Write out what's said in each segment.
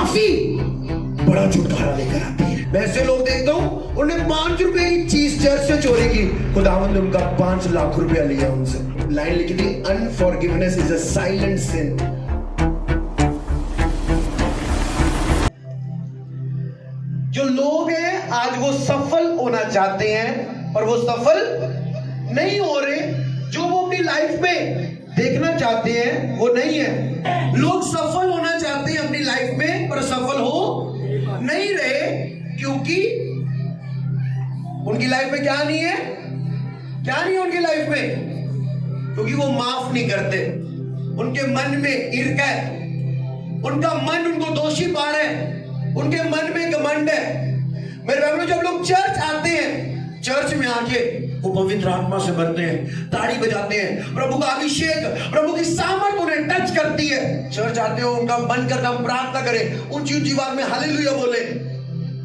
माफी बड़ा छुटकारा लेकर आती है। मैं ऐसे लोग देखता हूं, उन्होंने 5 रुपए की चीज चर्च से चोरी की, खुदावंद ने उनका 5 लाख रुपया लिया उनसे। लाइन लिखी थी, अनफॉरगिवनेस इज अ साइलेंट सिन। जो लोग हैं आज वो सफल होना चाहते हैं पर वो सफल नहीं हो रहे। जो वो अपनी लाइफ में देखना चाहते हैं वो नहीं है। लोग सफल होना चाहते हैं अपनी लाइफ में पर सफल हो नहीं रहे, क्योंकि उनकी लाइफ में क्या नहीं है, क्या नहीं है उनकी लाइफ में, क्योंकि वो माफ नहीं करते। उनके मन में ईर्ष्या है, उनका मन उनको दोषी पा रहा है, उनके मन में घमंड है। मेरे भाइयों, जब लोग चर्च आते हैं, चर्च में आके वो पवित्र आत्मा से भरते हैं, ताड़ी बजाते हैं, प्रभु का अभिषेक, प्रभु की सामर्थ उन्हें टच करती है। चर्च आते हो, उनका मन करता प्रार्थना करें, ऊंची ऊंची बात में हालेलुया बोले।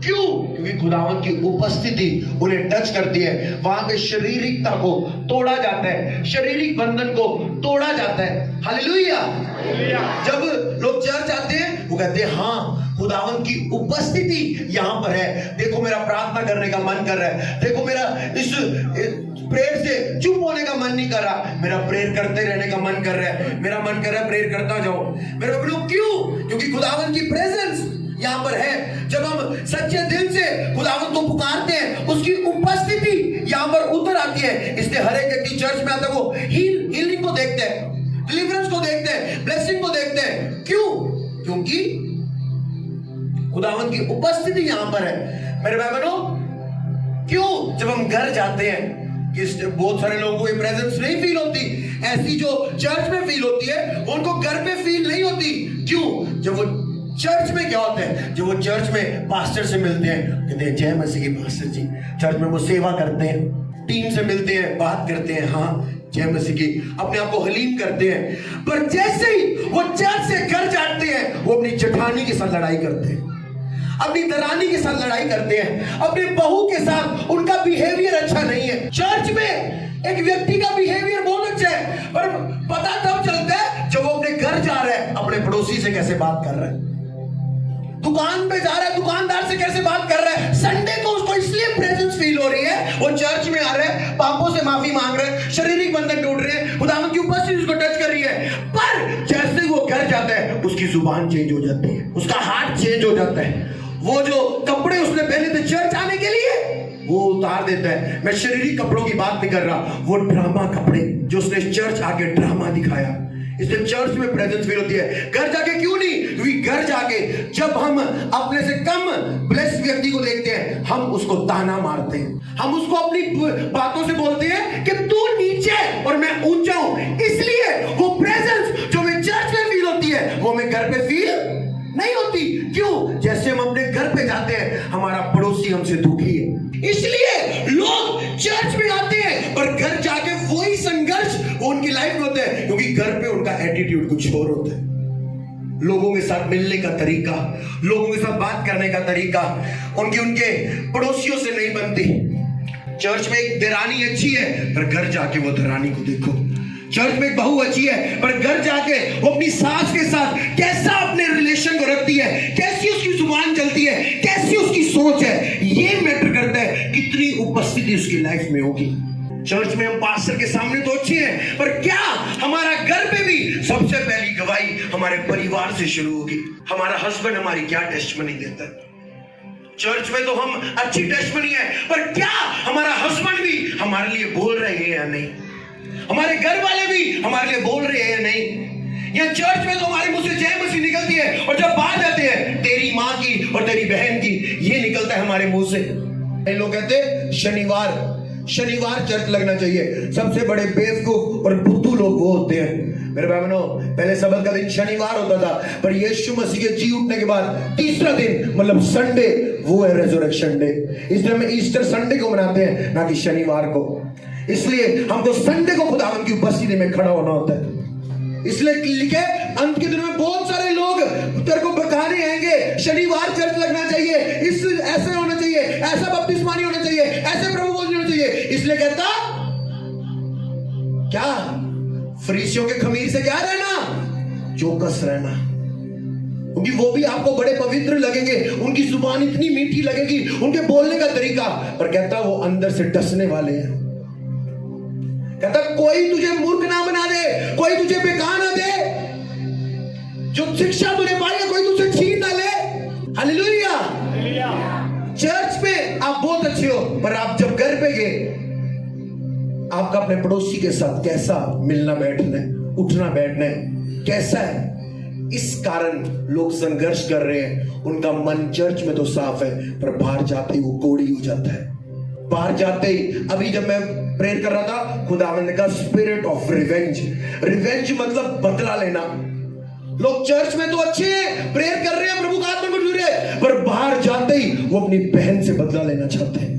क्यों? क्योंकि खुदावंद की उपस्थिति उन्हें टच करती है। वहां पे शारीरिकता को तोड़ा जाता है, शारीरिक बंधन को तोड़ा जाता है। हालेलुया। जब लोग चर्च आते हैं वो कहते हैं हाँ, खुदावंद की उपस्थिति यहां पर है। देखो मेरा प्रार्थना करने का मन कर रहा है, देखो मेरा इस प्रेयर से चुप होने का मन नहीं कर रहा, मेरा प्रेयर करते रहने का मन कर रहा है, मेरा मन कर रहा है प्रेयर करता जाओ। मेरे लोग क्यों? क्योंकि खुदावंद की प्रेजेंस यहां पर है। जब हम सच्चे दिल से खुदावंद को पुकारते हैं, उसकी उपस्थिति यहां पर उतर आती है। इसलिए हर एक व्यक्ति चर्च में आता है, वो हीलिंग को देखते हैं, डिलीवरेंस को देखते हैं, ब्लेसिंग को देखते हैं। क्यों? क्योंकि खुदावंद की उपस्थिति यहां पर है। मेरे भाई बहनों, क्यों? जब हम घर जाते हैं, बहुत सारे लोगों को ये प्रेजेंस नहीं फील होती, ऐसी जो चर्च में फील होती है वो उनको घर पे फील नहीं होती। क्यों? जब वो चर्च में क्या होता है, जब वो चर्च में पास्टर से मिलते हैं, कहते हैं जय मसीह की पास्टर जी। चर्च में वो सेवा करते हैं, टीम से मिलते हैं, बात करते हैं, हाँ जय मसीह की, अपने आप को हलीम करते हैं। पर जैसे ही वो चर्च से घर जाते हैं, वो अपनी जेठानी के साथ लड़ाई करते हैं, अपनी दरानी के साथ लड़ाई करते हैं, अपने बहू के साथ उनका बिहेवियर अच्छा नहीं है। चर्च में एक व्यक्ति का बिहेवियर बहुत अच्छा है, पर पता तब चलता है जब वो अपने घर जा रहा है, अपने पड़ोसी से कैसे बात कर रहा है, दुकान पे जा रहा है, दुकानदार से कैसे बात कर रहा है। संडे को उसको इसलिए प्रेजेंस फील हो रही है, वो चर्च में आ रहा है, पापों से माफी मांग रहे हैं, शारीरिक बंधन टूट रहे हैं, खुदावंद की उपस्थिति उसको टच कर रही है। पर जैसे वो घर जाता है, उसकी जुबान चेंज हो जाती है, उसका हाथ चेंज हो जाता है। वो जो कपड़े उसने पहने थे चर्च आने के लिए, वो उतार देता है। मैं शारीरिक कपड़ों की बात नहीं कर रहा, वो ड्रामा कपड़े जो उसने चर्च आके ड्रामा दिखाया, इसलिए चर्च में प्रेजेंस फील होती है। घर जाके क्यों नहीं? क्योंकि घर जाके जब हम अपने से कम ब्लेस्ड व्यक्ति को देखते हैं, हम उसको ताना मारते हैं, हम उसको अपनी बातों से बोलते हैं कि तू नीचे और मैं ऊंचा हूं। इसलिए वो प्रेजेंस जो हमें चर्च में फील होती है, वो हमें घर पे फील नहीं होती। क्यों? जैसे हम अपने घर पे जाते हैं, हमारा पड़ोसी हमसे दुखी है, इसलिए लोग चर्च में आते हैं, पर घर जाके वही संघर्ष उनकी लाइफ में होता है, क्योंकि घर पे उनका एटीट्यूड कुछ और होता है। लोगों के साथ मिलने का तरीका, लोगों के साथ बात करने का तरीका उनके पड़ोसियों से नहीं बनती। चर्च में एक दरानी अच्छी है, पर घर जाके वो दरानी को देखो। चर्च में एक बहू अच्छी है, पर घर जाके वो अपनी सास के साथ कैसा अपने रिलेशन को रखती है, कैसी उसकी जुबान चलती है, कैसी उसकी सोच है, ये मैटर करता है कितनी उपस्थिति उसकी लाइफ में होगी। चर्च में हम पास्टर के सामने तो अच्छे हैं, पर क्या हमारा घर पे भी सबसे पहली गवाही हमारे परिवार से शुरू होगी। हमारा हस्बैंड हमारी क्या टेस्टमनी देता है। चर्च में तो हम अच्छी टेस्टमनी है, पर क्या हमारा हस्बैंड भी हमारे लिए बोल रहे हैं या नहीं, हमारे घर वाले भी हमारे लिए बोल रहे हैं या नहीं। या चर्च में तो हमारे मुंह से जय मसीह निकलती है, और जब बात आती है तेरी माँ की और तेरी बहन की, ये निकलता है हमारे मुंह से। लोग कहते हैं शनिवार चर्च लगना चाहिए। सबसे बड़े बेवकूफ और बुद्धू लोग वो होते हैं। मेरे भाई बहनों, पहले सबत का दिन शनिवार होता था, पर यीशु मसीह के जी उठने के बाद तीसरा दिन मतलब संडे, वो है रेजरेक्शन डे। इसलिए हम ईस्टर संडे को मनाते हैं, ना कि शनिवार को। इसलिए हमको संडे को खुदावंद की उपस्थिति में खड़ा होना होता है। इसलिए लिखे अंत के दिनों में बहुत सारे लोग तेरे को बकाने आएंगे, शनिवार चर्च लगना चाहिए, इस ऐसे होना चाहिए, ऐसा बपतिस्मा नहीं होना चाहिए, ऐसे प्रभु बोलना होना चाहिए। इसलिए कहता क्या, फरीसियों के खमीर से क्या रहना, चौकस रहना। क्योंकि वो भी आपको बड़े पवित्र लगेंगे, उनकी जुबान इतनी मीठी लगेगी, उनके बोलने का तरीका, पर कहता वो अंदर से डसने वाले हैं। कहता कोई तुझे मूर्ख ना बना दे, कोई तुझे बेकार ना दे, जो शिक्षा तूने पाई है कोई तुझसे छीन ना ले। हालेलुया। चर्च में आप बहुत अच्छे हो, पर आप जब घर पे गए, आपका अपने पड़ोसी के साथ कैसा मिलना बैठना है, उठना बैठना है, कैसा है? इस कारण लोग संघर्ष कर रहे हैं। उनका मन चर्च में तो साफ है, पर बाहर जाते ही वो कोड़ी हो जाता है। बाहर जाते ही, अभी जब मैं प्रेयर कर रहा था, खुदावंद ने कहा स्पिरिट ऑफ रिवेंज। रिवेंज मतलब बदला लेना। लोग चर्च में तो अच्छे हैं, प्रेयर कर रहे हैं, प्रभु का आत्मा में जुड़ रहे हैं, पर बाहर जाते ही वो अपनी बहन से बदला लेना चाहते हैं।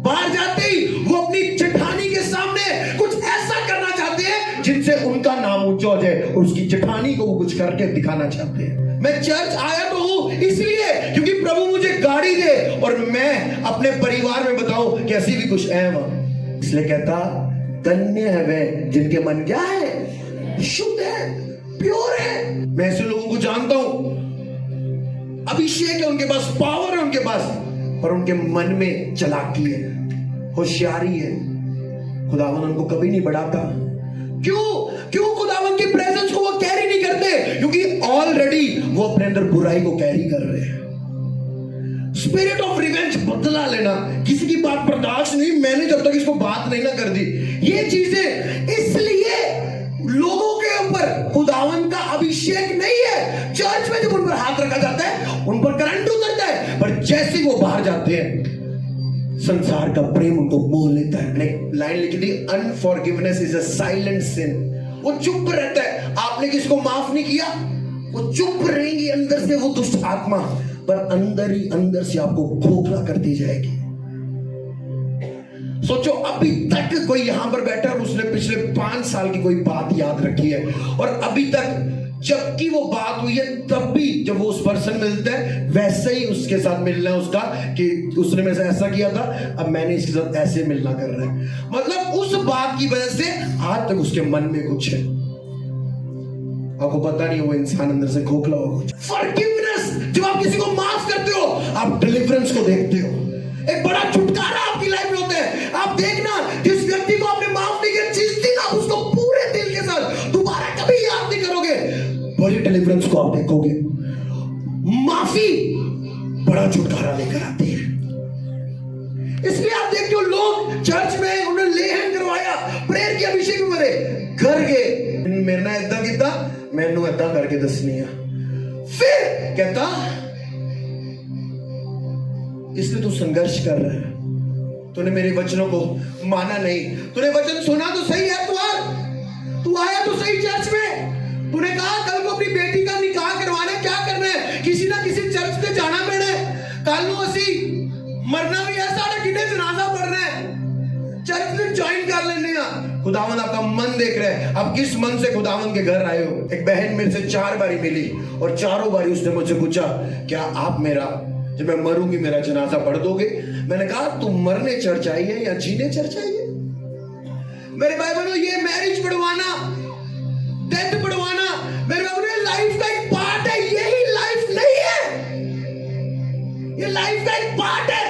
बाहर जाते ही वो अपनी जेठानी के सामने कुछ ऐसा करना चाहते हैं जिनसे उनका नाम ऊंचा हो जाए, और उसकी जेठानी को वो कुछ करके दिखाना चाहते हैं। मैं चर्च आया तो हूं इसलिए क्योंकि प्रभु मुझे गाड़ी दे और मैं अपने परिवार में बताऊं कि ऐसी भी कुछ है वहां। इसलिए कहता धन्य है वे जिनके मन क्या है, शुद्ध है, प्योर है। मैं ऐसे लोगों को जानता हूं, अभिषेक है उनके पास, पावर है उनके पास, पर उनके मन में चालाकी है, होशियारी है। खुदावन उनको कभी नहीं बढ़ाता। क्यों खुदावन की प्रेजेंस को वो कैरी नहीं करते? क्योंकि ऑलरेडी वो अपने अंदर बुराई को कैरी कर रहे हैं। स्पिरिट ऑफ रिवेंज, बदला लेना, किसी की बात बर्दाश्त नहीं, मैंने जब तक इसको बात नहीं ना कर दी, ये चीजें। इसलिए लोगों के ऊपर खुदावन का अभिषेक नहीं है। चर्च में जब उन पर हाथ रखा जाता है, उन पर करंट उतरता है, पर जैसे वो बाहर जाते हैं, संसार का प्रेम उनको मोह लेता है। एक लाइन लिखी थी, अनफॉरगिवनेस इज अ साइलेंट सिन। वो चुप रहता है। आपने किसी को माफ नहीं किया, वो चुप रहेंगी अंदर से वो दुष्ट आत्मा, पर अंदर ही अंदर से आपको खोखला करती जाएगी। सोचो, अभी तक कोई यहां पर बैठा है, उसने पिछले 5 साल की कोई बात याद रखी है, और अभी तक जबकि वो बात हुई है, तब भी जब वो उस पर्सन मिलता है, वैसे ही उसके साथ मिलना है उसका, कि उसने मेरे से ऐसा किया था, अब मैंने इसके साथ ऐसे मिलना कर रहा है। मतलब उस बात की वजह से आज तक उसके मन में कुछ है, आपको पता नहीं, वो इंसान अंदर से खोखला होगा। फॉरगिवनेस, जब आप किसी को माफ करते हो, आप डिलीवरेंस को देखते हो। एक बड़ा छुटकारा आपकी लाइफ में होता है। आप देखना, जिस व्यक्ति को आपने माफ नहीं किया, जिस दिन आप उसको पूरे दिल के साथ दोबारा कभी याद नहीं करोगे, बड़ी डिलीवरेंस को आप देखोगे। माफी बड़ा छुटकारा लेकर आती है। इसलिए आप देखते हो, लोग चर्च में उन्होंने ले हैंड करवाया, प्रेयर की अभिषेक में मरे, घर गए, मेरे ना इदा किया, मैनू इदा करके दसनी है। फिर कहता इसलिए तू संघर्ष कर रहा है, तूने मेरे वचनों को माना नहीं, तूने वचन सुना तो सही है, तू आया तो सही चर्च में, तूने कहा कल को अपनी बेटी का निकाह करवाना है, क्या करना है, किसी ना किसी चर्च से जाना पैना है, कल को असी मरना भी है, साढ़े कितने जनाजा पढ़ना है, चर्च में ज्वाइन कर लेने। खुदावन आपका मन देख रहे हैं, आप किस मन से खुदावन के घर आए हो। एक बहन मेरे से 4 बारी मिली, और चारों बारी उसने मुझसे पूछा, क्या आप मेरा, जब मैं मरूंगी, मेरा जनाजा पढ़ दोगे? मैंने कहा, तुम मरने चर्च आई है या जीने चर्च आई है? मेरे भाई बहनों, ये मैरिज पढ़वाना, डेथ पढ़वाना, मेरे भाई बहनों, लाइफ का एक पार्ट है। यही लाइफ नहीं है, ये लाइफ का एक पार्ट है।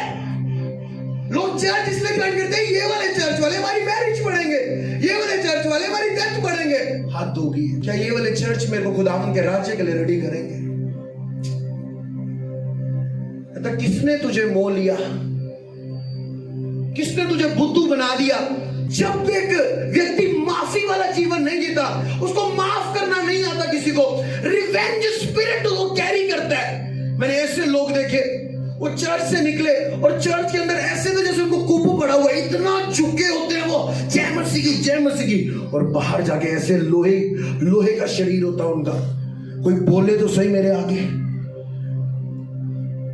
लोग चर्च इसलिए ज्वाइन करते हैं, ये वाले चर्च वाले हमारी मैरिज पढ़ेंगे, ये वाले चर्च वाले हमारी डेथ पढ़ेंगे। हाथ धोगी, क्या ये वाले चर्च मेरे को खुदावन के राज्य के लिए रेडी करेंगे? किसने तुझे मोह लिया, किसने तुझे बुद्धू बना दिया? जब एक व्यक्ति माफी वाला जीवन नहीं जीता, उसको माफ करना नहीं आता किसी को, रिवेंज स्पिरिट वो कैरी करता है। मैंने ऐसे लोग देखे, वो चर्च से निकले और चर्च के अंदर ऐसे थे जैसे उनको कुपू पड़ा हुआ, इतना झुके होते हैं वो, जय मसीह की, और बाहर जाके ऐसे लोहे का शरीर होता उनका। कोई बोले तो सही मेरे आगे,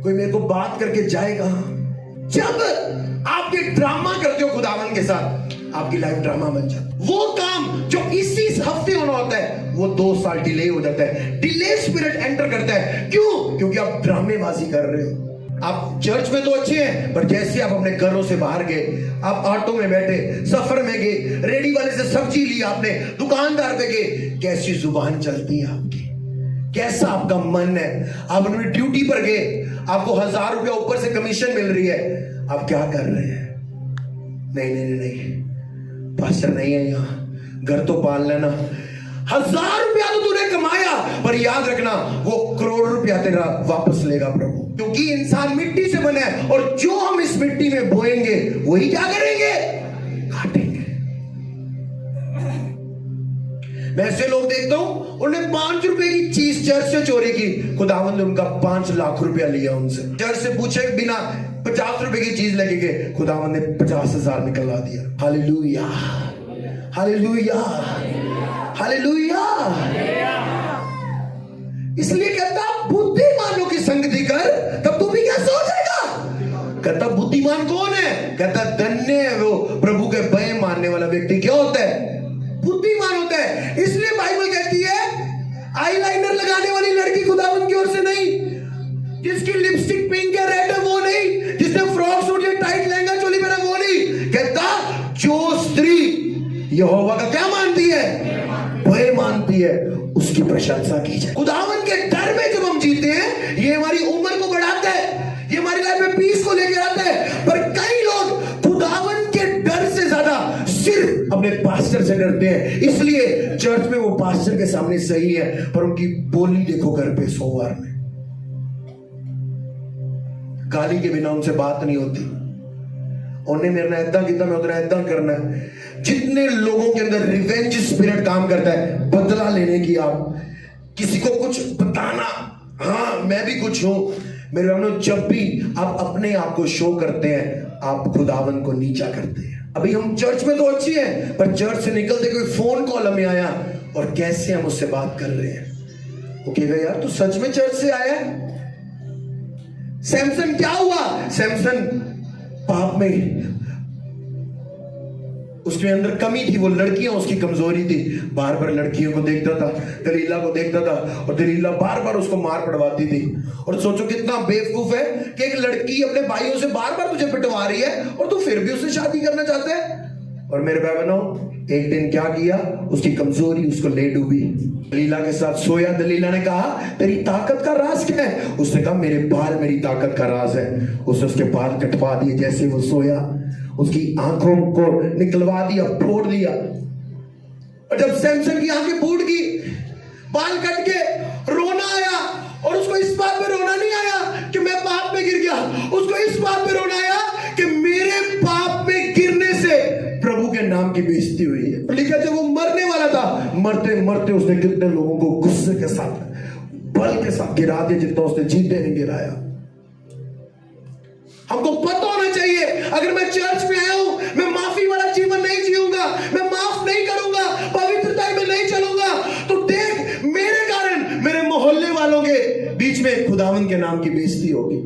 कोई मेरे को बात करके जाएगा। जब आप ये ड्रामा करते हो खुदावन के साथ, आपकी लाइफ ड्रामा बन जाती। वो काम जो इसी हफ्ते होना होता है, वो 2 साल डिले हो जाता है। डिले स्पिरिट एंटर करता है। क्यों? क्योंकि आप ड्रामेबाजी कर रहे हो। आप चर्च में तो अच्छे हैं, पर जैसे आप अपने घरों से बाहर गए, आप ऑटो में बैठे, सफर में गए, रेडी वाले से सब्जी ली आपने, दुकानदार पे गए, कैसी जुबान चलती है आपकी, कैसा आपका मन है? आप अपनी ड्यूटी पर गए, आपको 1000 रुपया ऊपर से कमीशन मिल रही है, आप क्या कर रहे हैं? नहीं नहीं नहीं, पास्टर नहीं है यहाँ, घर तो पाल लेना। 1000 रुपया तो तूने कमाया, पर याद रखना वो करोड़ रुपया तेरा वापस लेगा प्रभु, क्योंकि इंसान मिट्टी से बना है और जो हम इस मिट्टी में बोएंगे वही क्या करेंगे? काटेंगे। मैं ऐसे लोग देखता हूं, उन्होंने 5 रुपए की चीज चर्च से चोरी की, खुदावंद ने उनका 5 लाख रुपया लिया उनसे। चर्च से पूछे बिना 50 रुपए की चीज लेके गए, खुदावंद ने 50,000 निकलवा दिया। Hallelujah, hallelujah, hallelujah. इसलिए कहता बुद्धिमानों की संगति कर, तब तू भी क्या सोचेगा? कहता बुद्धिमान कौन है? कहता धन्य है वो प्रभु के भय मानने वाला व्यक्ति। क्या होता है? बुद्धिमान होता है। इसलिए बाइबल कहती है आईलाइनर लगाने वाली लड़की खुदावंद की ओर से नहीं, जिसकी लिपस्टिक पिंक या रेड है वो नहीं, जिसने फ्रॉक सूट या टाइट लहंगा चोली पहना वो नहीं। कहता जो स्त्री यहोवा का क्या मानती है? भय मानती है, उसकी प्रशंसा की जाए। खुदावंद के डर में जब हम जीते हैं, ये हमारी उम्र को बढ़ाता है, ये हमारी लाइफ में पीस को लेकर आता है। पर कई लोग खुदावंद के डर से ज्यादा सिर्फ अपने पास्टर से डरते हैं, इसलिए चर्च में वो पास्टर के सामने सही है, पर उनकी बोली देखो घर पे सोमवार में गाली के बिना उनसे बात नहीं होती। उन्हें मेरे ने ऐदा किया, मैं उधर ऐदा करना है। जितने लोगों के अंदर रिवेंज स्पिरिट काम करता है, बदला लेने की, आप किसी को कुछ बताना, हाँ मैं भी कुछ हूं, मेरे बहनों जब भी आप अपने आप को शो करते हैं, आप खुदावन को नीचा करते हैं। अभी हम चर्च में तो अच्छी हैं, पर चर्च से निकलते कोई फोन कॉल हमें आया और कैसे हम उससे बात कर रहे हैं, वो कहेगा यार तू सच में चर्च से आया है? सैमसन क्या हुआ? सैमसन पाप में, उसके अंदर कमी थी, वो लड़कियां उसकी कमजोरी थी। बार बार लड़कियों को देखता था, दलीला को देखता था, और दलीला बार बार उसको मार पड़वाती थी। और सोचो कितना बेवकूफ है कि एक लड़की अपने भाइयों से बार बार तुझे पिटवा रही है और तू फिर भी उससे शादी करना चाहता है। और मेरे भाई बहनों, एक दिन क्या किया, उसकी कमजोरी उसको ले डूबी। दलीला के साथ सोया, दलीला ने कहा तेरी ताकत का राज क्या है? उसने कहा मेरे बाल मेरी ताकत का राज है। उसने उसके बाल कटवा दिए, जैसे वो सोया उसकी आंखों को निकलवा दिया, फोड़ दिया। और जब सैमसन की आंखें फूट गई, बाल कट के, रोना आया, और उसको इस बात पे रोना नहीं आया कि मैं पाप में गिर गया, उसको इस बात पे रोना आया कि मेरे पाप में गिरने से प्रभु के नाम की बेइज्जती हुई है। लिखा जब वो मरने वाला था, मरते मरते उसने कितने लोगों को गुस्से के साथ, बल के साथ गिरा दिया जितना उसने जीते नहीं गिराया। हमको पता होना चाहिए, अगर मैं चर्च में आया हूं, मैं माफी वाला जीवन नहीं जीऊंगा, मैं माफ नहीं करूंगा, पवित्रता में नहीं चलूंगा, तो देख मेरे कारण मेरे मोहल्ले वालों के बीच में खुदावन के नाम की बेइज्जती होगी।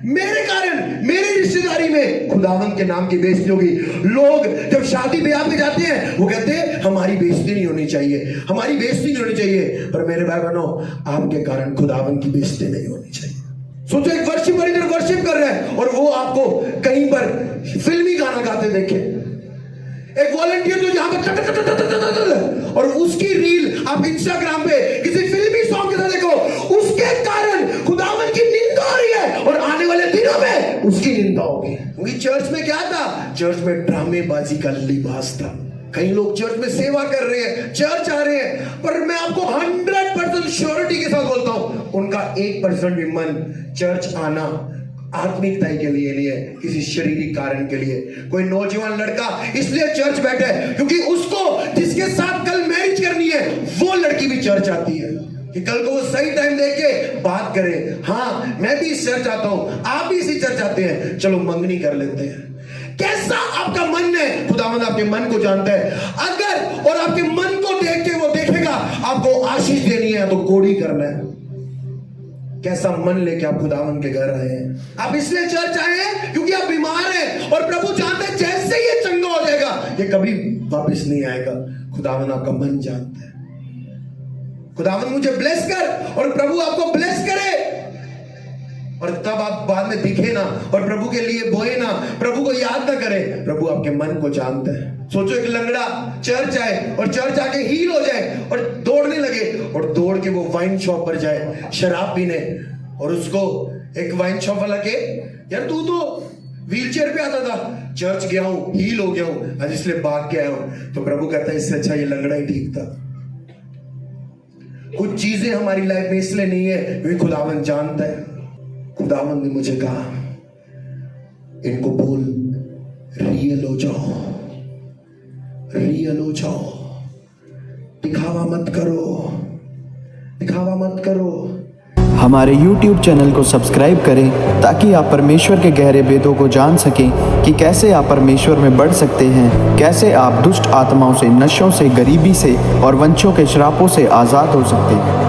मेरे कारण मेरी रिश्तेदारी में खुदावन के नाम की बेइज्जती होगी। लोग जब शादी ब्याह में जाते हैं, वो कहते हैं हमारी बेइज्जती नहीं होनी चाहिए, हमारी बेइज्जती नहीं होनी चाहिए। पर मेरे भाई बहनों, आपके कारण खुदावन की बेइज्जती नहीं होनी चाहिए। सोचो एक वर्शिपर इधर वर्शिप कर रहा है और वो आपको कहीं पर फिल्मी गाना गाते देखे, एक वॉलंटियर जो यहां पर और उसकी रील आप इंस्टाग्राम पे किसी फिल्मी सॉन्ग के साथ देखो, उसके कारण खुदावन की निंदा हो रही है और आने वाले दिनों में उसकी निंदा होगी। क्योंकि चर्च में क्या था? चर्च में ड्रामेबाजी का लिबास था। कई लोग चर्च में सेवा कर रहे हैं, चर्च आ रहे हैं, पर मैं आपको 100% श्योरिटी के साथ बोलता हूं, उनका 1% भी मन चर्च आना आत्मिकता के लिए नहीं है, किसी शारीरिक कारण के लिए। कोई नौजवान लड़का इसलिए चर्च बैठा है क्योंकि उसको जिसके साथ कल मैरिज करनी है वो लड़की भी चर्च आती है, कि कल को वो सही टाइम देख के बात करे, हाँ मैं भी इस चर्च आता हूं, आप भी इसी चर्च आते हैं, चलो मंगनी कर लेते हैं। कैसा आपका मन है, खुदावंद आपके मन को जानता है। अगर और आपके मन को देख के वो देखेगा आपको आशीष देनी है तो कोड़ी करना है। कैसा मन लेके आप खुदावंद के घर आए हैं? आप इसलिए चर्च आए हैं क्योंकि आप बीमार हैं और प्रभु जानते हैं जैसे ये चंगा हो जाएगा ये कभी वापस नहीं आएगा। खुदावंद आपका मन जानता है। खुदावंद मुझे ब्लेस कर और प्रभु आपको ब्लेस करे, और तब आप बाद में दिखे ना और प्रभु के लिए बोए ना, प्रभु को याद ना करें। प्रभु आपके मन को जानता है। सोचो एक लंगड़ा चर्च आए और चर्च आके हील हो जाए और दौड़ने लगे और और दौड़ के वो वाइन शॉप पर जाए शराब पीने, और उसको एक वाइन शॉप वाला के, यार तू तो व्हीलचेयर पे आता था, चर्च गया हूं, हील हो गया हूं, आज इसलिए भाग के आया हूं। तो प्रभु कहता है इससे अच्छा ये लंगड़ा ही ठीक था। कुछ चीजें हमारी लाइफ में इसलिए नहीं है क्योंकि खुदावंद जानता है। खुदावंद ने मुझे कहा इनको बोल रियल हो जाओ, रियल हो जाओ, दिखावा मत करो, दिखावा मत करो। हमारे YouTube चैनल को सब्सक्राइब करें ताकि आप परमेश्वर के गहरे भेदों को जान सकें कि कैसे आप परमेश्वर में बढ़ सकते हैं, कैसे आप दुष्ट आत्माओं से, नशों से, गरीबी से और वंशों के श्रापों से आज़ाद हो सकते हैं।